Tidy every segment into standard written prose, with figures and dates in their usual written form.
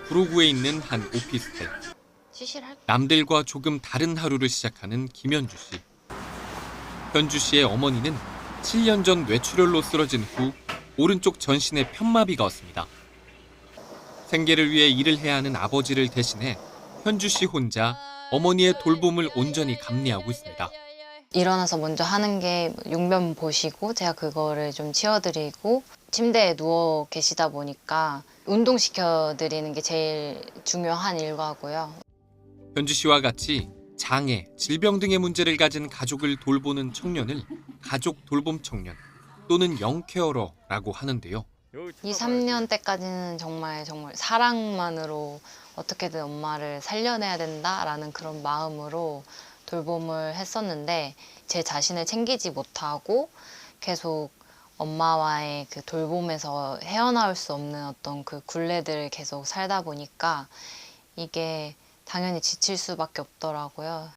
구로구에 있는 한 오피스텔. 남들과 조금 다른 하루를 시작하는 김현주 씨. 현주 씨의 어머니는 7년 전 뇌출혈로 쓰러진 후 오른쪽 전신에 편마비가 왔습니다. 생계를 위해 일을 해야 하는 아버지를 대신해 현주 씨 혼자 어머니의 돌봄을 온전히 감내하고 있습니다. 일어나서 먼저 하는 게 용변 보시고 제가 그거를 좀 치워드리고 침대에 누워 계시다 보니까 운동시켜드리는 게 제일 중요한 일과고요. 현주 씨와 같이 장애, 질병 등의 문제를 가진 가족을 돌보는 청년을 가족 돌봄 청년 또는 영케어러라고 하는데요. 2, 3년 때까지는 정말 사랑만으로 어떻게든 엄마를 살려내야 된다라는 그런 마음으로 돌봄을 했었는데 제 자신을 챙기지 못하고 계속 엄마와의 그 돌봄에서 헤어나올 수 없는 어떤 그 굴레들을 계속 살다 보니까 이게 당연히 지칠 수밖에 없더라고요.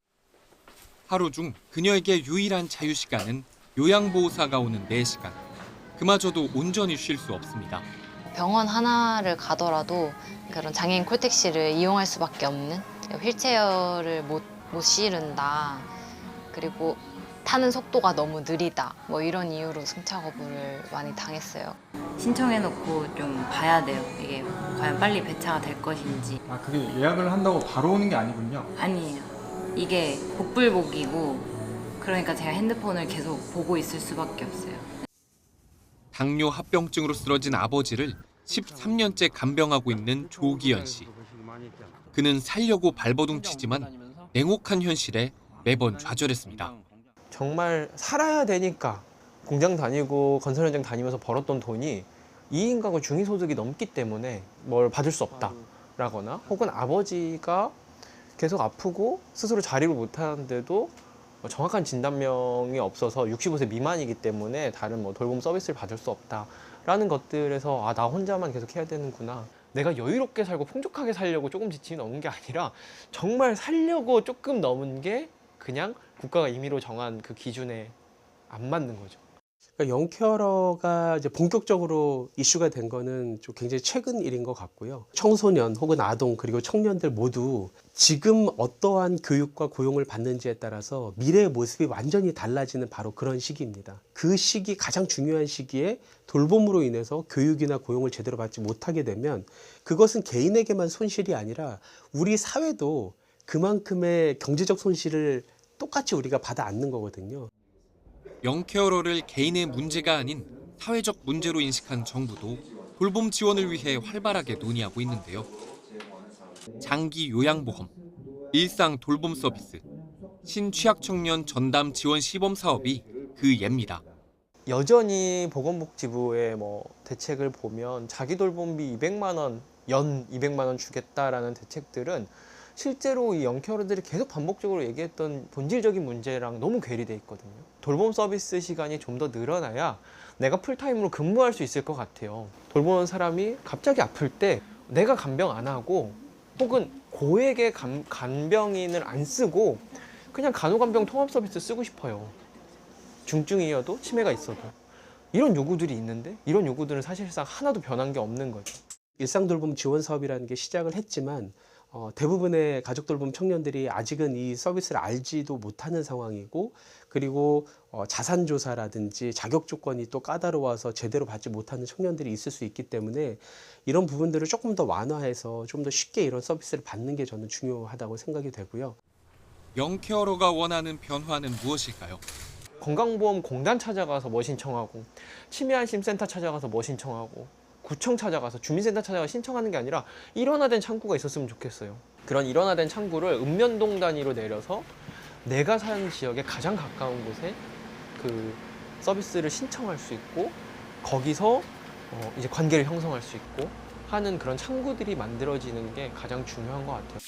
하루 중 그녀에게 유일한 자유시간은 요양보호사가 오는 4시간. 그마저도 온전히 쉴 수 없습니다. 병원 하나를 가더라도 그런 장애인 콜택시를 이용할 수밖에 없는 휠체어를 못 실은다. 그리고 타는 속도가 너무 느리다. 뭐 이런 이유로 승차 거부를 많이 당했어요. 신청해놓고 좀 봐야 돼요. 이게 과연 빨리 배차가 될 것인지. 아, 그게 예약을 한다고 바로 오는 게 아니군요. 아니에요. 이게 복불복이고 그러니까 제가 핸드폰을 계속 보고 있을 수밖에 없어요. 당뇨 합병증으로 쓰러진 아버지를 13년째 간병하고 있는 조기현 씨. 그는 살려고 발버둥 치지만 냉혹한 현실에 매번 좌절했습니다. 정말 살아야 되니까 공장 다니고 건설 현장 다니면서 벌었던 돈이 2인 가구 중위소득이 넘기 때문에 뭘 받을 수 없다라거나 혹은 아버지가 계속 아프고 스스로 자립을 못하는데도 정확한 진단명이 없어서 65세 미만이기 때문에 다른 뭐 돌봄 서비스를 받을 수 없다라는 것들에서 아, 나 혼자만 계속 해야 되는구나. 내가 여유롭게 살고 풍족하게 살려고 조금 지침이 넘은 게 아니라 정말 살려고 조금 넘은 게 그냥 국가가 임의로 정한 그 기준에 안 맞는 거죠. 그러니까 영케어러가 이제 본격적으로 이슈가 된 거는 좀 굉장히 최근 일인 것 같고요. 청소년 혹은 아동 그리고 청년들 모두 지금 어떠한 교육과 고용을 받는지에 따라서 미래의 모습이 완전히 달라지는 바로 그런 시기입니다. 그 시기 가장 중요한 시기에 돌봄으로 인해서 교육이나 고용을 제대로 받지 못하게 되면 그것은 개인에게만 손실이 아니라 우리 사회도 그만큼의 경제적 손실을 똑같이 우리가 받아 안는 거거든요. 영케어러를 개인의 문제가 아닌 사회적 문제로 인식한 정부도 돌봄 지원을 위해 활발하게 논의하고 있는데요. 장기 요양보험, 일상 돌봄 서비스, 신취약청년 전담 지원 시범 사업이 그 예입니다. 여전히 보건복지부의 뭐 대책을 보면 자기 돌봄비 200만 원, 연 200만 원 주겠다라는 대책들은 실제로 이 영케어러들이 계속 반복적으로 얘기했던 본질적인 문제랑 너무 괴리돼 있거든요. 돌봄 서비스 시간이 좀 더 늘어나야 내가 풀타임으로 근무할 수 있을 것 같아요. 돌보는 사람이 갑자기 아플 때 내가 간병 안 하고 혹은 고액의 간병인을 안 쓰고 그냥 간호간병 통합 서비스 쓰고 싶어요. 중증이어도 치매가 있어도. 이런 요구들이 있는데 이런 요구들은 사실상 하나도 변한 게 없는 거죠. 일상돌봄 지원 사업이라는 게 시작을 했지만 대부분의 가족돌봄 청년들이 아직은 이 서비스를 알지도 못하는 상황이고 그리고 자산조사라든지 자격 조건이 또 까다로워서 제대로 받지 못하는 청년들이 있을 수 있기 때문에 이런 부분들을 조금 더 완화해서 좀 더 쉽게 이런 서비스를 받는 게 저는 중요하다고 생각이 되고요. 영케어러가 원하는 변화는 무엇일까요? 건강보험공단 찾아가서 뭐 신청하고 치매안심센터 찾아가서 뭐 신청하고 구청 찾아가서 주민센터 찾아가서 신청하는 게 아니라 일원화된 창구가 있었으면 좋겠어요. 그런 일원화된 창구를 읍면동 단위로 내려서 내가 사는 지역에 가장 가까운 곳에 그 서비스를 신청할 수 있고 거기서 이제 관계를 형성할 수 있고 하는 그런 창구들이 만들어지는 게 가장 중요한 것 같아요.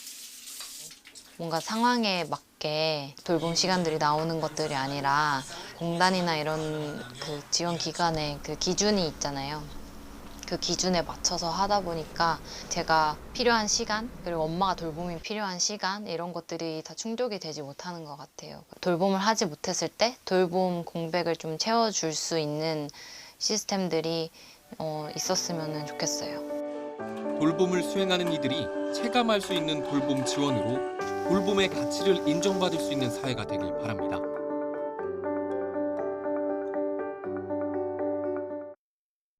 뭔가 상황에 맞게 돌봄 시간들이 나오는 것들이 아니라 공단이나 이런 그 지원 기관의 그 기준이 있잖아요. 그 기준에 맞춰서 하다 보니까 제가 필요한 시간 그리고 엄마가 돌봄이 필요한 시간 이런 것들이 다 충족이 되지 못하는 것 같아요. 돌봄을 하지 못했을 때 돌봄 공백을 좀 채워줄 수 있는 시스템들이 있었으면 좋겠어요. 돌봄을 수행하는 이들이 체감할 수 있는 돌봄 지원으로 돌봄의 가치를 인정받을 수 있는 사회가 되길 바랍니다.